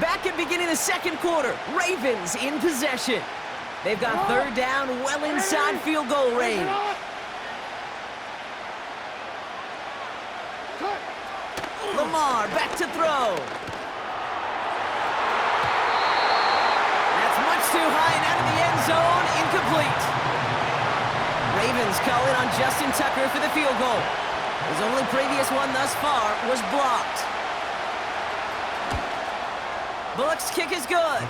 Back at beginning the second quarter, Ravens in possession. They've got third down well inside field goal range. Lamar back to throw. That's much too high and out of the end zone, incomplete. Ravens call in on Justin Tucker for the field goal. His only previous one thus far was blocked. Bullock's kick is good.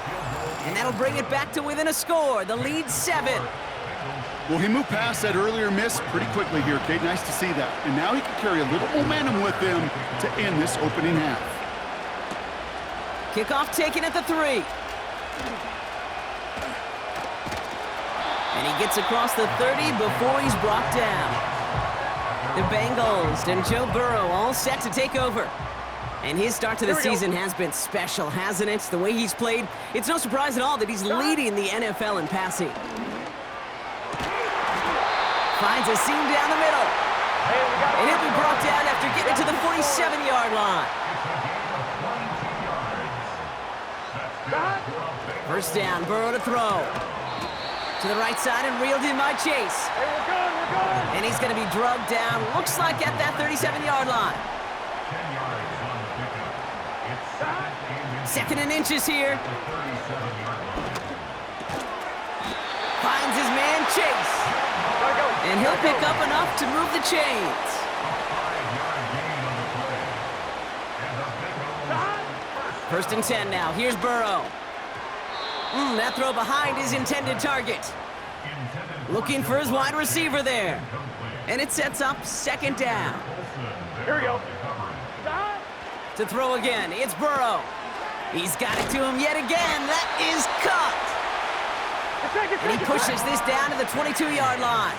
And that'll bring it back to within a score. The lead's 7. Well, he moved past that earlier miss pretty quickly here, Kate. Nice to see that. And now he can carry a little momentum with him to end this opening half. Kickoff taken at the 3. And he gets across the 30 before he's brought down. The Bengals and Joe Burrow all set to take over. And his start to the season has been special, hasn't it? The way he's played, it's no surprise at all that he's leading the NFL in passing. Finds a seam down the middle. And he'll be brought down after getting to the 47-yard line. First down, Burrow to throw. To the right side and reeled in by Chase. And he's going to be drugged down, looks like at that 37-yard line. 2nd and inches here. Finds his man Chase. And he'll pick up enough to move the chains. First and 10 now. Here's Burrow. That throw behind his intended target. Looking for his wide receiver there. And it sets up 2nd down. Here we go. To throw again, it's Burrow. He's got it to him yet again. That is cut. And he pushes this down to the 22-yard line.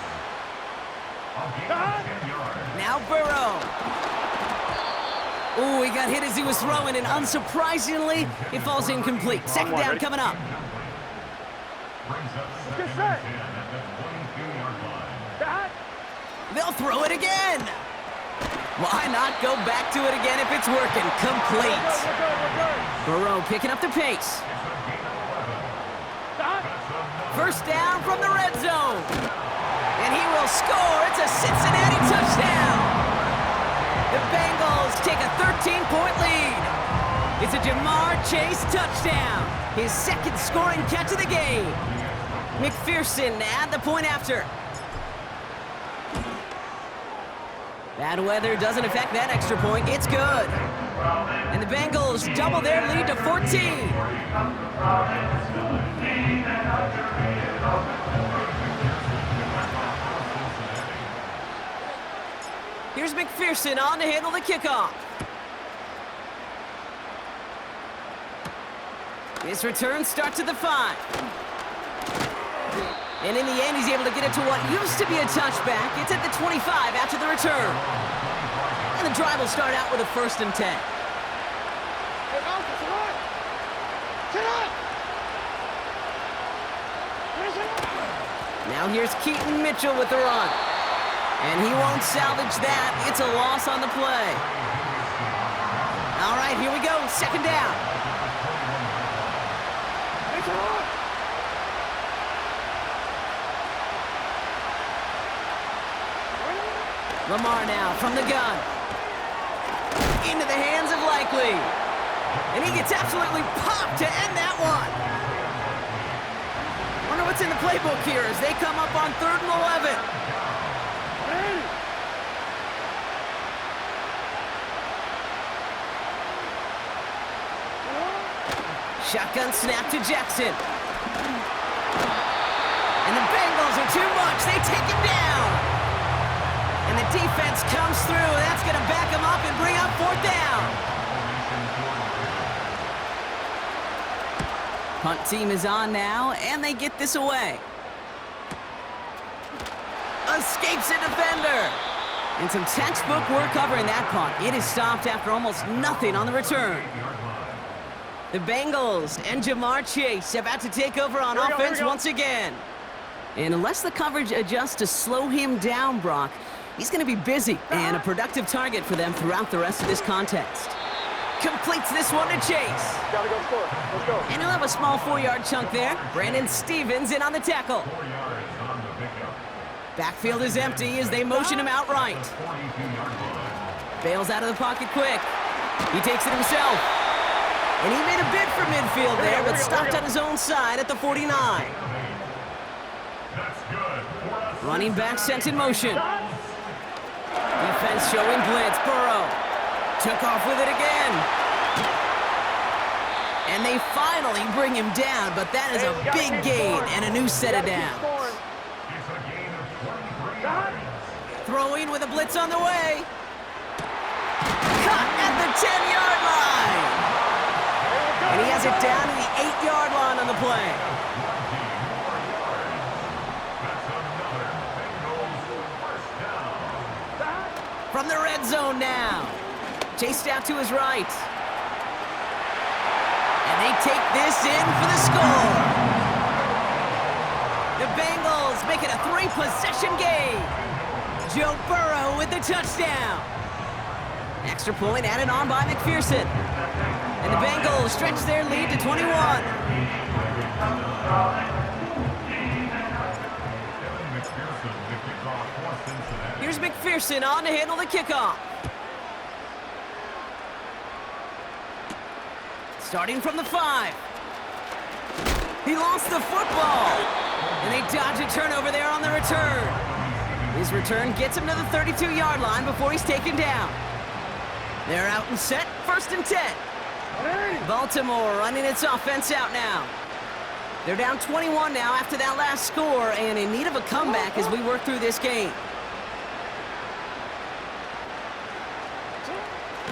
Now Burrow. Ooh, he got hit as he was throwing, and unsurprisingly, it falls incomplete. 2nd down coming up. They'll throw it again. Why not go back to it again if it's working? Complete. Burrow picking up the pace. First down from the red zone. And he will score. It's a Cincinnati touchdown. The Bengals take a 13-point lead. It's a Jamar Chase touchdown. His 2nd scoring catch of the game. McPherson at the point after. Bad weather doesn't affect that extra point. It's good. And the Bengals double their lead to 14. Here's McPherson on to handle the kickoff. This return starts at the 5. And in the end, he's able to get it to what used to be a touchback. It's at the 25 after the return. And the drive will start out with a 1st and 10. Now here's Keaton Mitchell with the run. And he won't salvage that. It's a loss on the play. All right, here we go. 2nd down. Lamar now from the gun. Into the hands of Likely. And he gets absolutely popped to end that one. Wonder what's in the playbook here as they come up on 3rd and 11. Shotgun snap to Jackson. And the Bengals are too much. They take him down. And the defense comes through. That's going to back him up and bring up 4th down. Punt team is on now, and they get this away. Escapes a defender. And some textbook work covering that punt. It is stopped after almost nothing on the return. The Bengals and Jamar Chase about to take over on offense once again. And unless the coverage adjusts to slow him down, Brock, he's going to be busy and a productive target for them throughout the rest of this contest. Completes this one to Chase. Gotta go score. Let's go. And he'll have a small 4-yard chunk there. Brandon Stevens in on the tackle. Backfield is empty as they motion him out right. Bails out of the pocket quick. He takes it himself. And he made a bid for midfield there, but stopped on his own side at the 49. Running back sent in motion. Defense showing blitz. Burrow took off with it again. And they finally bring him down, but that is a big gain and a new set of downs. Throwing with a blitz on the way. Caught at the 10-yard line. And he has it down to the 8-yard line on the play. From the red zone now. Chased out to his right. And they take this in for the score. The Bengals make it a 3-possession game. Joe Burrow with the touchdown. Extra point added on by McPherson. And the Bengals stretch their lead to 21. Here's McPherson on to handle the kickoff. Starting from the 5. He lost the football. And they dodge a turnover there on the return. His return gets him to the 32-yard line before he's taken down. They're out and set, 1st and 10. Baltimore running its offense out now. They're down 21 now after that last score and in need of a comeback as we work through this game.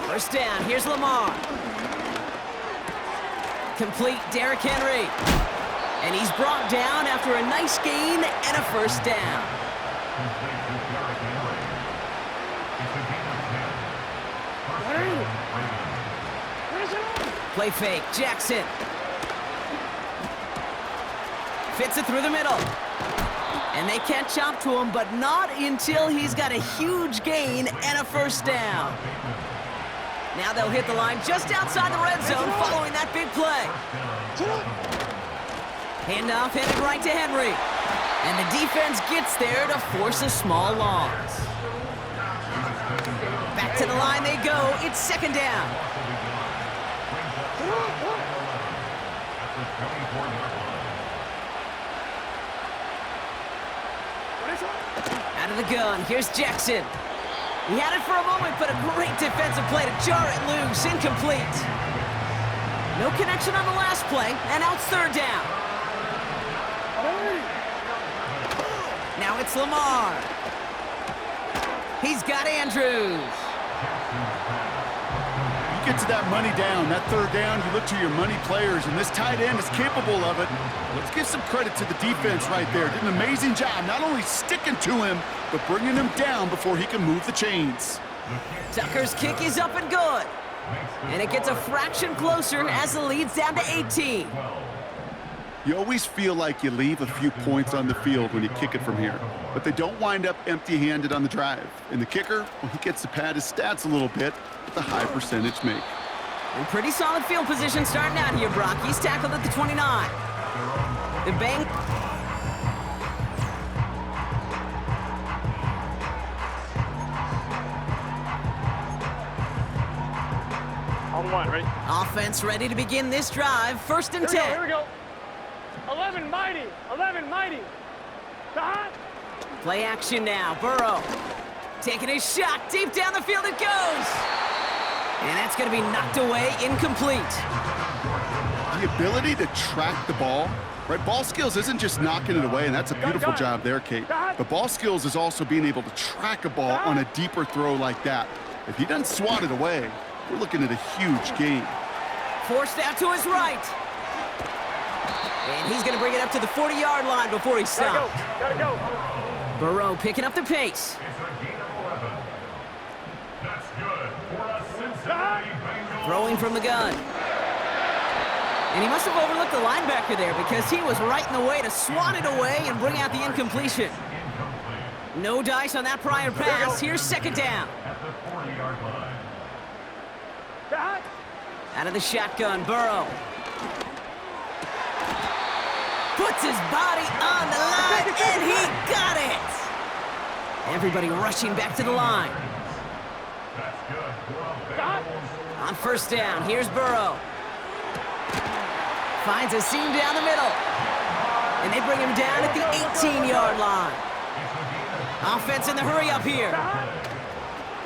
First down, here's Lamar. Complete, Derrick Henry. And he's brought down after a nice gain and a first down. Play fake, Jackson. Fits it through the middle. And they can't chop to him, but not until he's got a huge gain and a first down. Now they'll hit the line just outside the red zone following that big play. Handoff headed right to Henry. And the defense gets there to force a small loss. Back to the line they go. It's 2nd down. Out of the gun, here's Jackson. He had it for a moment, but a great defensive play to jar it loose. Incomplete. No connection on the last play, and now it's 3rd down. Now it's Lamar. He's got Andrews. You get to that money down, that 3rd down, you look to your money players, and this tight end is capable of it. Let's give some credit to the defense right there. Did an amazing job, not only sticking to him, but bringing him down before he can move the chains. Tucker's kick is up and good. And it gets a fraction closer as the lead's down to 18. You always feel like you leave a few points on the field when you kick it from here, but they don't wind up empty-handed on the drive. And the kicker, well, he gets to pad his stats a little bit with a high percentage make. And pretty solid field position starting out here, Brock. He's tackled at the 29. The Bang... On 1, ready? Offense ready to begin this drive. 1st and 10. Here we go. 11 mighty. 11 mighty. Play action now. Burrow taking a shot. Deep down the field it goes. And that's going to be knocked away, incomplete. The ability to track the ball, right? Ball skills isn't just knocking it away, and that's a beautiful job there, Kate. But ball skills is also being able to track a ball on a deeper throw like that. If he doesn't swat it away, we're looking at a huge gain. Forced out to his right. And he's going to bring it up to the 40-yard line before he stops. Gotta go. Burrow picking up the pace. Throwing from the gun. And he must have overlooked the linebacker there because he was right in the way to swat it away and bring out the incompletion. No dice on that prior pass. Here's 2nd down. Out of the shotgun, Burrow. Puts his body on the line, and he got it! Everybody rushing back to the line. On first down, here's Burrow. Finds a seam down the middle. And they bring him down at the 18-yard line. Offense in the hurry up here.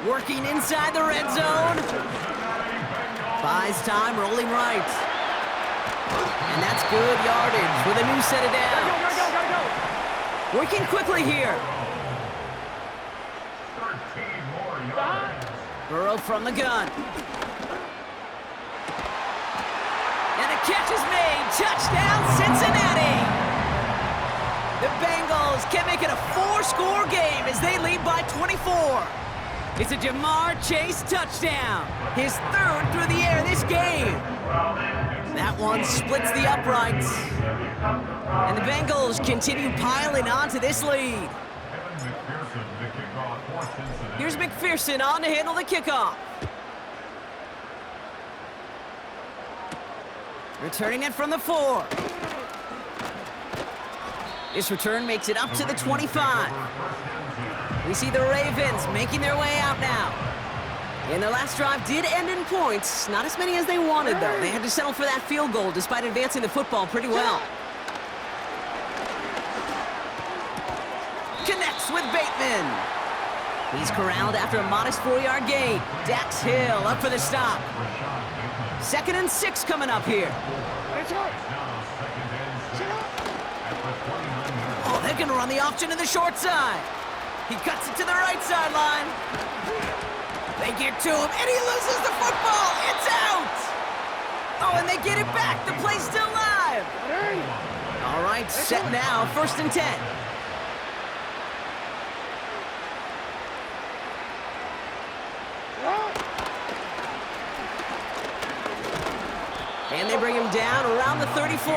Working inside the red zone. Buys time, rolling right. And that's good yardage with a new set of downs. Working quickly here. Burrow from the gun. And a catch is made. Touchdown, Cincinnati. The Bengals can make it a 4-score game as they lead by 24. It's a Jamar Chase touchdown. His 3rd through the air this game. That one splits the uprights. And the Bengals continue piling onto this lead. Here's McPherson on to handle the kickoff. Returning it from the 4. This return makes it up to the 25. We see the Ravens making their way out now. And their last drive did end in points. Not as many as they wanted, though. They had to settle for that field goal despite advancing the football pretty well. Connects with Bateman. He's corralled after a modest 4-yard gain. Dax Hill up for the stop. 2nd and 6 coming up here. Oh, they're going to run the option to the short side. He cuts it to the right sideline. They get to him, and he loses the football. It's out. Oh, and they get it back. The play's still live. All right, set now. 1st and 10. And they bring him down around the 34.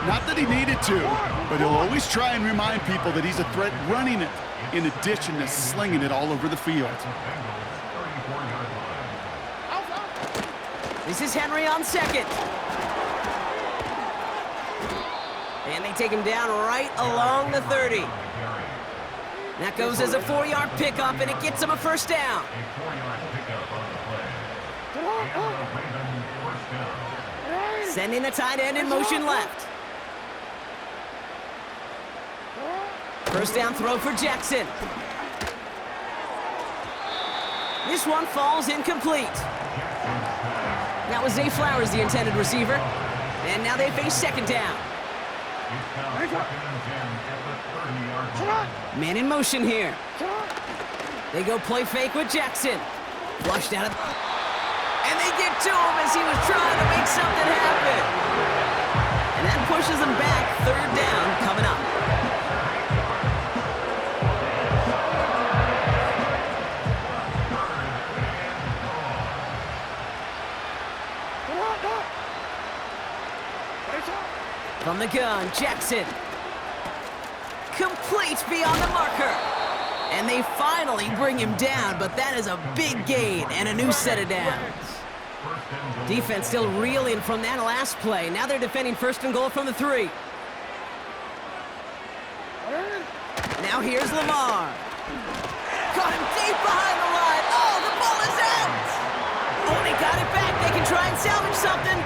Not that he needed to, but he'll always try and remind people that he's a threat running it, in addition to slinging it all over the field. This is Henry on 2nd. And they take him down right along the 30. That goes as a 4-yard pickup, and it gets him a 1st down. Sending the tight end in motion left. 1st down throw for Jackson. This one falls incomplete. That was Zay Flowers, the intended receiver. And now they face 2nd down. Man in motion here. They go play fake with Jackson. Flushed out of... And they get to him as he was trying to make something happen. And that pushes them back. 3rd down coming up. From the gun, Jackson. Complete beyond the marker. And they finally bring him down, but that is a big gain and a new set of downs. Defense still reeling from that last play. Now they're defending 1st and goal from the 3. Now here's Lamar. Caught him deep behind the line. Oh, the ball is out. Oh, they got it back. They can try and salvage something.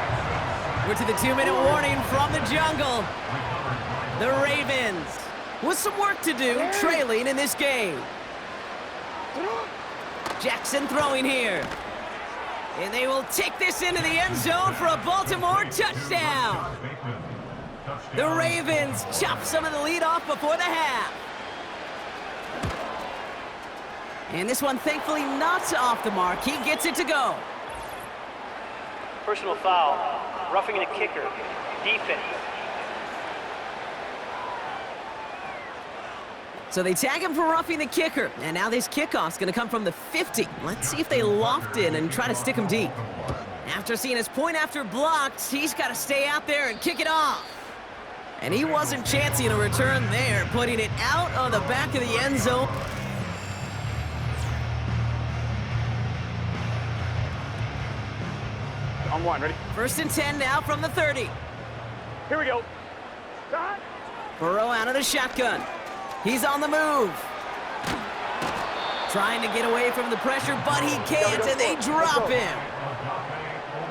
We're to the 2-minute warning from the jungle. The Ravens with some work to do, trailing in this game. Jackson throwing here. And they will take this into the end zone for a Baltimore touchdown. The Ravens chop some of the lead off before the half. And this one, thankfully, not off the mark. He gets it to go. Personal foul. Roughing the kicker. Defense. So they tag him for roughing the kicker. And now this kickoff's going to come from the 50. Let's see if they loft in and try to stick him deep. After seeing his point after blocked, he's got to stay out there and kick it off. And he wasn't chancing a return there, putting it out on the back of the end zone. On one, ready? First and 10 now from the 30. Here we go. Start. Burrow out of the shotgun. He's on the move. Trying to get away from the pressure, but he can't, and they drop him.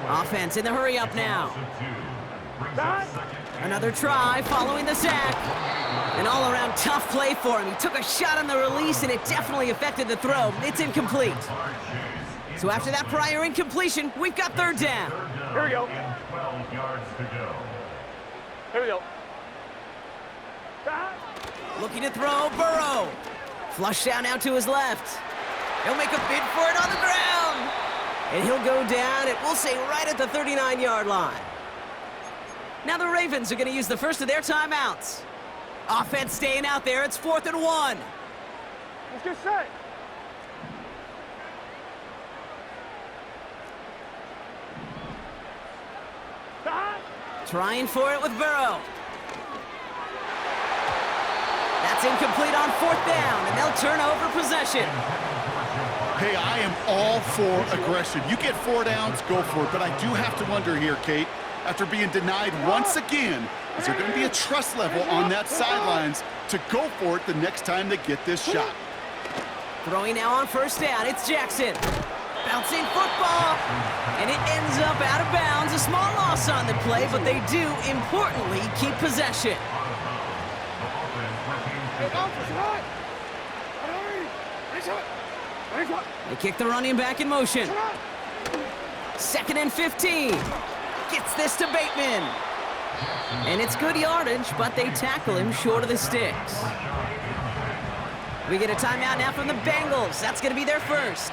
Offense in the hurry up now. Start. Another try following the sack. An all-around tough play for him. He took a shot on the release, and it definitely affected the throw. It's incomplete. So after that prior incompletion, we've got third down. Here we go. Here we go. Start. Looking to throw, Burrow. Flush down out to his left. He'll make a bid for it on the ground. And he'll go down, and we'll say right at the 39-yard line. Now the Ravens are going to use the first of their timeouts. Offense staying out there. It's 4th and 1. Let's get set. Start. Trying for it with Burrow. That's incomplete on 4th down, and they'll turn over possession. Hey, I am all for aggression. You get 4 downs, go for it. But I do have to wonder here, Kate, after being denied once again, is there going to be a trust level on that sidelines to go for it the next time they get this shot? Throwing now on 1st down, it's Jackson. Bouncing football, and it ends up out of bounds. A small loss on the play, but they do, importantly, keep possession. They kick the running back in motion. 2nd and 15. Gets this to Bateman. And it's good yardage, but they tackle him short of the sticks. We get a timeout now from the Bengals. That's going to be their first.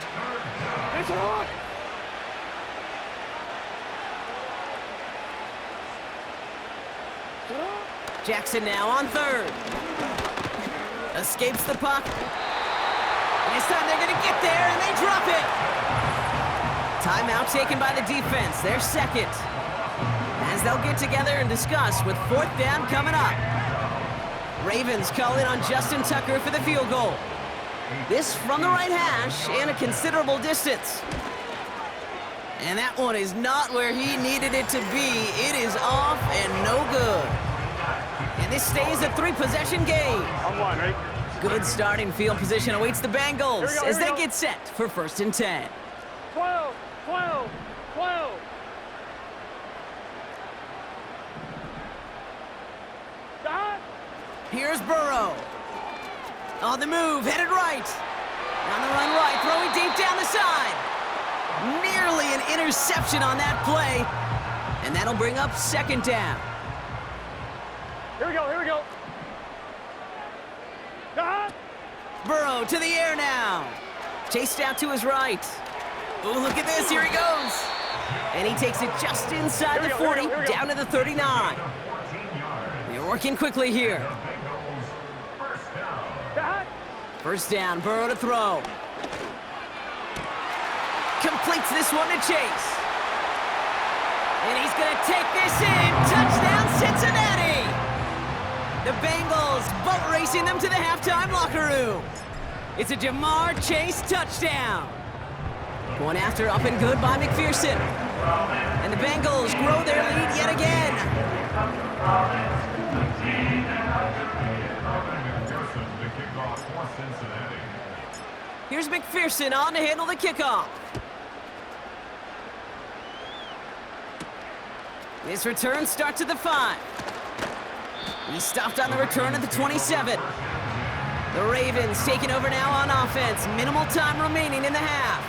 Jackson now on 3rd. Escapes the puck. And this time they're going to get there, and they drop it. Timeout taken by the defense. Their second. As they'll get together and discuss with 4th down coming up. Ravens call in on Justin Tucker for the field goal. This from the right hash and a considerable distance. And that one is not where he needed it to be. It is off and no good. And this stays a 3-possession game. On one, ready? Good starting field position awaits the Bengals Here we as they go. get set for 1st and 10. 12, 12, 12. Start. Here's Burrow. On the move, headed right. On the run right, throwing deep down the side. Nearly an interception on that play. And that'll bring up 2nd down. Here we go, here we go. Start. Burrow to the air now. Chased out to his right. Oh, look at this, here he goes. And he takes it just inside the 40, down to the 39. They're working quickly here. Start. 1st down, Burrow to throw. Completes this one to Chase. And he's going to take this in. Touchdown, Cincinnati! The Bengals boat racing them to the halftime locker room. It's a Jamar Chase touchdown. Going after up and good by McPherson. And the Bengals grow their lead yet again. Here's McPherson on to handle the kickoff. This return starts at the 5. He stopped on the return at the 27. The Ravens taking over now on offense. Minimal time remaining in the half.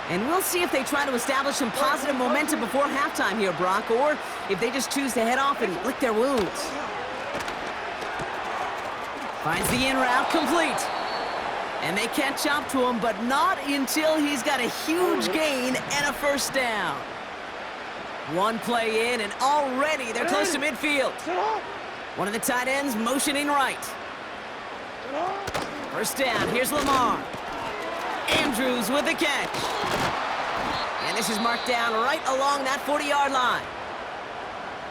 And we'll see if they try to establish some positive momentum before halftime here, Brock, or if they just choose to head off and lick their wounds. Finds the in route complete. And they catch up to him, but not until he's got a huge gain and a 1st down. One play in, and already they're close to midfield. One of the tight ends motioning right. 1st down, here's Lamar. Andrews with the catch. And this is marked down right along that 40-yard line.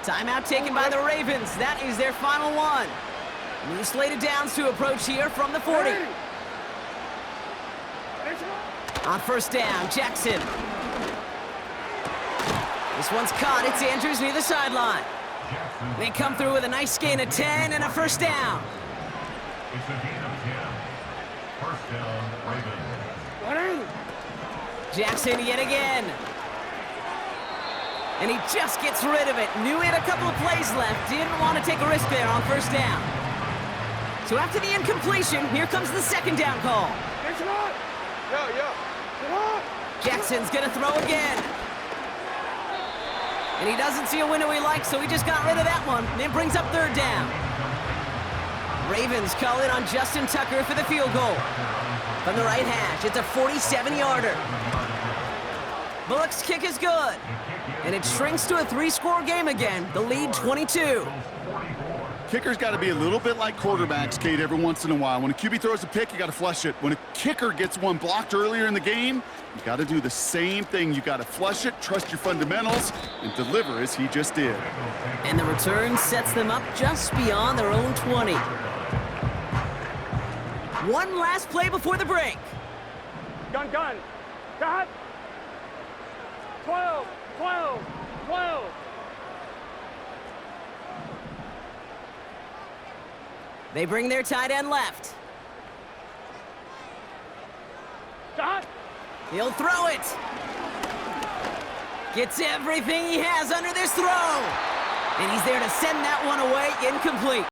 Timeout taken by the Ravens. That is their final one. New slate of downs to approach here from the 40. On 1st down, Jackson. This one's caught. It's Andrews near the sideline. They come through with a nice gain of 10 and a first down. It's a gain of 10. First down, Ravens. Jackson yet again. And he just gets rid of it. Knew he had a couple of plays left. Didn't want to take a risk there on first down. So after the incompletion, here comes the second down call. Jackson's going to throw again. And he doesn't see a window he likes, so he just got rid of that one. And it brings up third down. Ravens call in on Justin Tucker for the field goal. From the right hash, it's a 47-yarder. Bullock's kick is good. And it shrinks to a 3-score game again. The lead 22. Kicker's got to be a little bit like quarterbacks, Kate, every once in a while. When a QB throws a pick, you got to flush it. When a kicker gets one blocked earlier in the game, you got to do the same thing. You got to flush it, trust your fundamentals, and deliver as he just did. And the return sets them up just beyond their own 20. One last play before the break. Gun. Cut. 12. They bring their tight end left. Cut. He'll throw it. Gets everything he has under this throw. And he's there to send that one away incomplete.